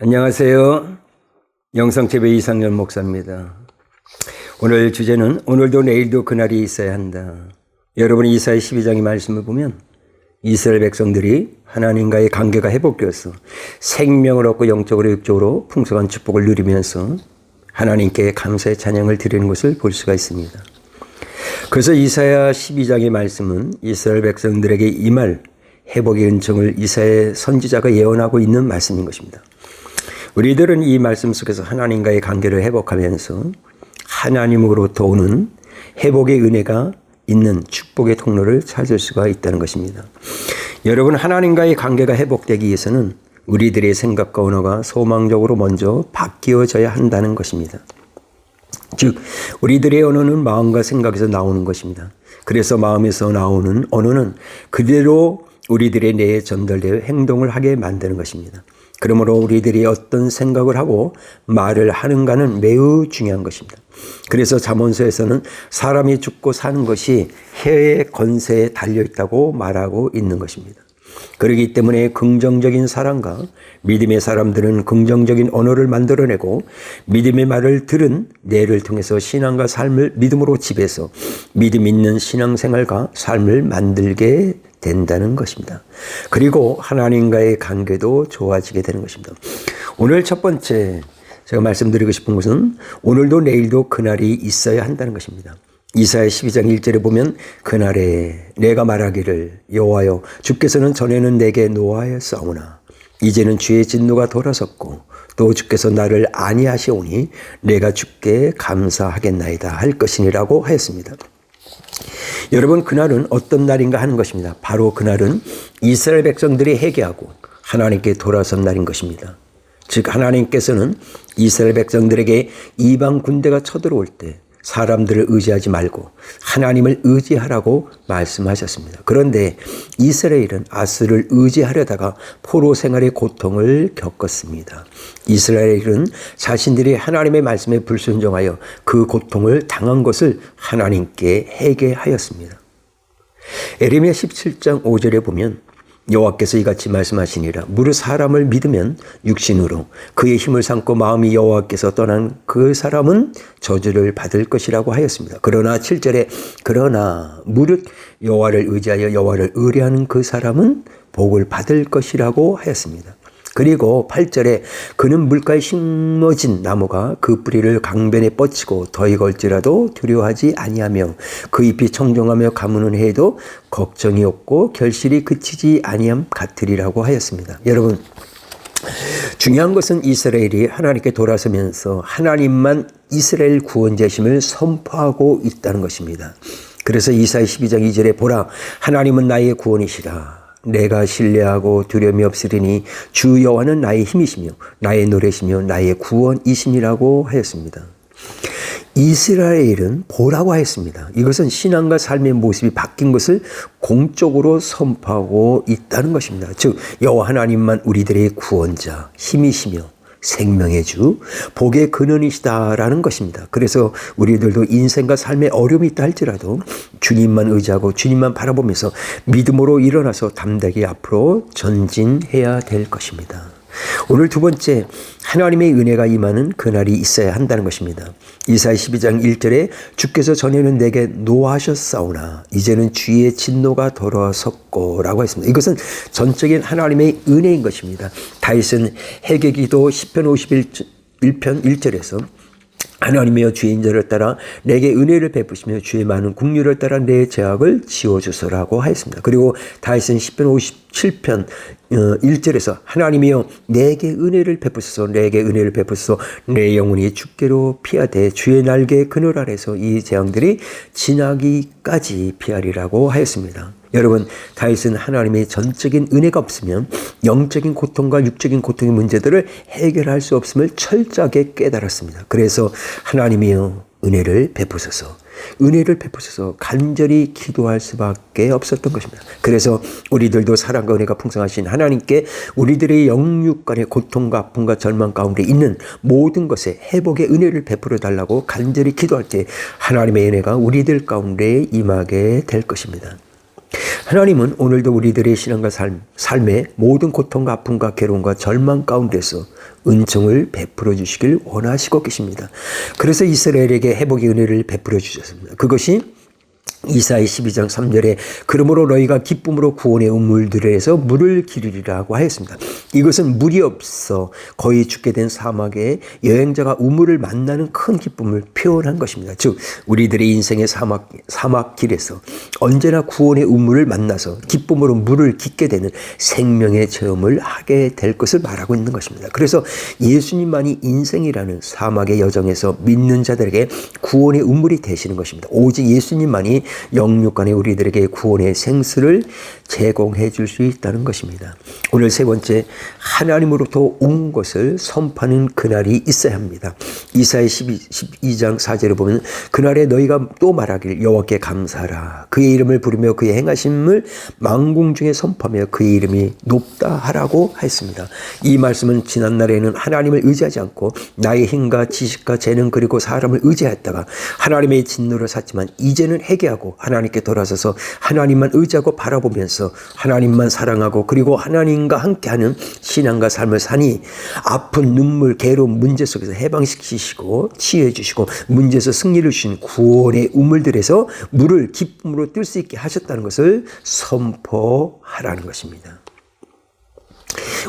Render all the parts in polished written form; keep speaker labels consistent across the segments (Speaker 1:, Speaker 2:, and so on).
Speaker 1: 안녕하세요. 영성재배 이상열 목사입니다. 오늘 주제는 오늘도 내일도 그날이 있어야 한다. 여러분이 이사야 12장의 말씀을 보면 이스라엘 백성들이 하나님과의 관계가 회복되어서 생명을 얻고 영적으로 육적으로 풍성한 축복을 누리면서 하나님께 감사의 찬양을 드리는 것을 볼 수가 있습니다. 그래서 이사야 12장의 말씀은 이스라엘 백성들에게 임할 회복의 은총을 이사야 선지자가 예언하고 있는 말씀인 것입니다. 우리들은 이 말씀 속에서 하나님과의 관계를 회복하면서 하나님으로부터 오는 회복의 은혜가 있는 축복의 통로를 찾을 수가 있다는 것입니다. 여러분, 하나님과의 관계가 회복되기 위해서는 우리들의 생각과 언어가 소망적으로 먼저 바뀌어져야 한다는 것입니다. 즉, 우리들의 언어는 마음과 생각에서 나오는 것입니다. 그래서 마음에서 나오는 언어는 그대로 우리들의 뇌에 전달되어 행동을 하게 만드는 것입니다. 그러므로 우리들이 어떤 생각을 하고 말을 하는가는 매우 중요한 것입니다. 그래서 잠언서에서는 사람이 죽고 사는 것이 혀의 건세에 달려있다고 말하고 있는 것입니다. 그렇기 때문에 긍정적인 사람과 믿음의 사람들은 긍정적인 언어를 만들어내고 믿음의 말을 들은 뇌를 통해서 신앙과 삶을 믿음으로 지배해서 믿음 있는 신앙생활과 삶을 만들게 된다는 것입니다. 그리고 하나님과의 관계도 좋아지게 되는 것입니다. 오늘 첫 번째 제가 말씀드리고 싶은 것은 오늘도 내일도 그날이 있어야 한다는 것입니다. 이사야 12장 1절에 보면 그날에 내가 말하기를 여호와여 주께서는 전에는 내게 노하였사오나 이제는 주의 진노가 돌아섰고 또 주께서 나를 아니하시오니 내가 주께 감사하겠나이다 할 것이니라고 하였습니다. 여러분, 그날은 어떤 날인가 하는 것입니다. 바로 그날은 이스라엘 백성들이 회개하고 하나님께 돌아선 날인 것입니다. 즉, 하나님께서는 이스라엘 백성들에게 이방 군대가 쳐들어올 때 사람들을 의지하지 말고 하나님을 의지하라고 말씀하셨습니다. 그런데 이스라엘은 아스를 의지하려다가 포로 생활의 고통을 겪었습니다. 이스라엘은 자신들이 하나님의 말씀에 불순종하여 그 고통을 당한 것을 하나님께 회개하였습니다. 에레미야 17장 5절에 보면 여호와께서 이같이 말씀하시니라 무릇 사람을 믿으면 육신으로 그의 힘을 삼고 마음이 여호와께서 떠난 그 사람은 저주를 받을 것이라고 하였습니다. 그러나 7절에 그러나 무릇 여호와를 의지하여 여호와를 의뢰하는 그 사람은 복을 받을 것이라고 하였습니다. 그리고 8절에 그는 물가에 심어진 나무가 그 뿌리를 강변에 뻗치고 더위 걸지라도 두려워하지 아니하며 그 잎이 청정하며 가무는 해에도 걱정이 없고 결실이 그치지 아니함 같으리라고 하였습니다. 여러분, 중요한 것은 이스라엘이 하나님께 돌아서면서 하나님만 이스라엘 구원자심을 선포하고 있다는 것입니다. 그래서 이사야 12장 2절에 보라 하나님은 나의 구원이시라 내가 신뢰하고 두려움이 없으리니 주 여호와는 나의 힘이시며 나의 노래시며 나의 구원이심이라고 하였습니다. 이스라엘은 보라고 하였습니다. 이것은 신앙과 삶의 모습이 바뀐 것을 공적으로 선포하고 있다는 것입니다. 즉 여호와 하나님만 우리들의 구원자, 힘이시며 생명의 주, 복의 근원이시다라는 것입니다. 그래서 우리들도 인생과 삶에 어려움이 있다 할지라도 주님만 의지하고 주님만 바라보면서 믿음으로 일어나서 담대하게 앞으로 전진해야 될 것입니다. 오늘 두 번째, 하나님의 은혜가 임하는 그날이 있어야 한다는 것입니다. 이사야 12장 1절에 주께서 전에는 내게 노하셨사오나 이제는 주의 진노가 돌아섰고 라고 했습니다. 이것은 전적인 하나님의 은혜인 것입니다. 다윗은 회개기도 10편 51편 1절에서 하나님이여 주의 인자를 따라 내게 은혜를 베푸시며 주의 많은 국률을 따라 내 죄악을 지워주소라고 하였습니다. 그리고 다윗은 10편 57편 1절에서 하나님이여 내게 은혜를 베푸소서 내게 은혜를 베푸소서 내 영혼이 주께로 피하되 주의 날개 그늘 아래서 이 재앙들이 지나기까지 피하리라고 하였습니다. 여러분, 다윗은 하나님의 전적인 은혜가 없으면 영적인 고통과 육적인 고통의 문제들을 해결할 수 없음을 철저하게 깨달았습니다. 그래서 하나님이여 은혜를 베푸소서 은혜를 베푸소서 간절히 기도할 수밖에 없었던 것입니다. 그래서 우리들도 사랑과 은혜가 풍성하신 하나님께 우리들의 영육간의 고통과 아픔과 절망 가운데 있는 모든 것에 회복의 은혜를 베풀어 달라고 간절히 기도할 때 하나님의 은혜가 우리들 가운데 임하게 될 것입니다. 하나님은 오늘도 우리들의 신앙과 삶의 모든 고통과 아픔과 괴로움과 절망 가운데서 은총을 베풀어 주시길 원하시고 계십니다. 그래서 이스라엘에게 회복의 은혜를 베풀어 주셨습니다. 그것이 이사야 12장 3절에 그러므로 너희가 기쁨으로 구원의 우물들에서 물을 기르리라고 하였습니다. 이것은 물이 없어 거의 죽게 된 사막에 여행자가 우물을 만나는 큰 기쁨을 표현한 것입니다. 즉 우리들의 인생의 사막길에서 언제나 구원의 우물을 만나서 기쁨으로 물을 깃게 되는 생명의 체험을 하게 될 것을 말하고 있는 것입니다. 그래서 예수님만이 인생이라는 사막의 여정에서 믿는 자들에게 구원의 우물이 되시는 것입니다. 오직 예수님만이 영육간에 우리들에게 구원의 생수를 제공해 줄 수 있다는 것입니다. 오늘 세 번째, 하나님으로부터 온 것을 선포하는 그날이 있어야 합니다. 이사야 12장 4절에 보면 그날에 너희가 또 말하길 여호와께 감사하라. 그의 이름을 부르며 그의 행하심을 만궁 중에 선포하며 그의 이름이 높다 하라고 했습니다. 이 말씀은 지난날에는 하나님을 의지하지 않고 나의 힘과 지식과 재능 그리고 사람을 의지했다가 하나님의 진노를 샀지만 이제는 회개하고 하나님께 돌아서서 하나님만 의지하고 바라보면서 하나님만 사랑하고 그리고 하나님과 함께하는 신앙과 삶을 사니 아픈 눈물, 괴로운 문제 속에서 해방시키시고 치유해 주시고 문제에서 승리를 주신 구원의 우물들에서 물을 기쁨으로 뜰 수 있게 하셨다는 것을 선포하라는 것입니다.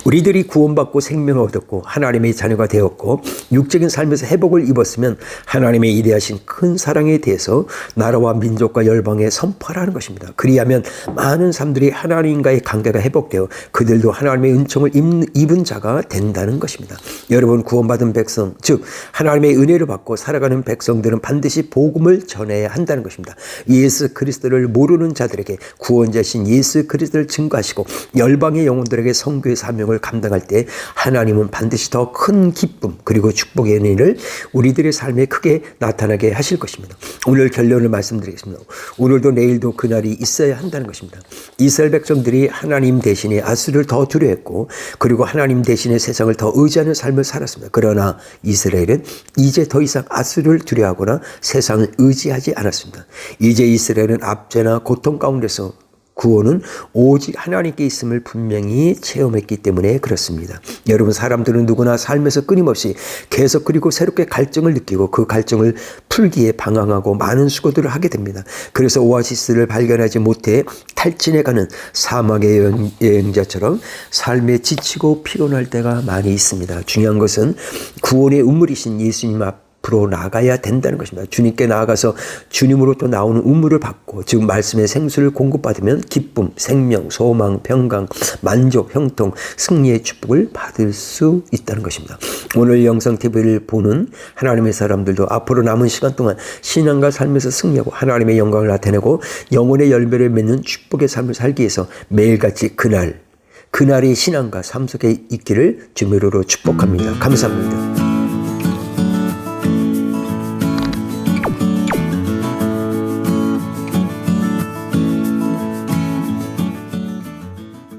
Speaker 1: 우리들이 구원받고 생명을 얻었고 하나님의 자녀가 되었고 육적인 삶에서 회복을 입었으면 하나님의 이대하신 큰 사랑에 대해서 나라와 민족과 열방에 선포하라는 것입니다. 그리하면 많은 사람들이 하나님과의 관계가 회복되어 그들도 하나님의 은총을 입은 자가 된다는 것입니다. 여러분, 구원받은 백성, 즉 하나님의 은혜를 받고 살아가는 백성들은 반드시 복음을 전해야 한다는 것입니다. 예수 그리스도를 모르는 자들에게 구원자신 예수 그리스도를 증거하시고 열방의 영혼들에게 선교의 사명을 감당할 때 하나님은 반드시 더 큰 기쁨 그리고 축복의 은혜를 우리들의 삶에 크게 나타나게 하실 것입니다. 오늘 결론을 말씀드리겠습니다. 오늘도 내일도 그날이 있어야 한다는 것입니다. 이스라엘 백성들이 하나님 대신에 아수르를 더 두려워했고 그리고 하나님 대신에 세상을 더 의지하는 삶을 살았습니다. 그러나 이스라엘은 이제 더 이상 아수르를 두려워하거나 세상을 의지하지 않았습니다. 이제 이스라엘은 압제나 고통 가운데서 구원은 오직 하나님께 있음을 분명히 체험했기 때문에 그렇습니다. 여러분, 사람들은 누구나 삶에서 끊임없이 계속 그리고 새롭게 갈증을 느끼고 그 갈증을 풀기에 방황하고 많은 수고들을 하게 됩니다. 그래서 오아시스를 발견하지 못해 탈진해가는 사막의 여행자처럼 삶에 지치고 피곤할 때가 많이 있습니다. 중요한 것은 구원의 우물이신 예수님 앞으로 나가야 된다는 것입니다. 주님께 나아가서 주님으로부터 나오는 우물을 받고 즉 말씀의 생수를 공급받으면 기쁨, 생명, 소망, 평강, 만족, 형통, 승리의 축복을 받을 수 있다는 것입니다. 오늘 영상TV를 보는 하나님의 사람들도 앞으로 남은 시간 동안 신앙과 삶에서 승리하고 하나님의 영광을 나타내고 영혼의 열매를 맺는 축복의 삶을 살기 위해서 매일같이 그날의 신앙과 삶 속에 있기를 주님으로 축복합니다. 감사합니다.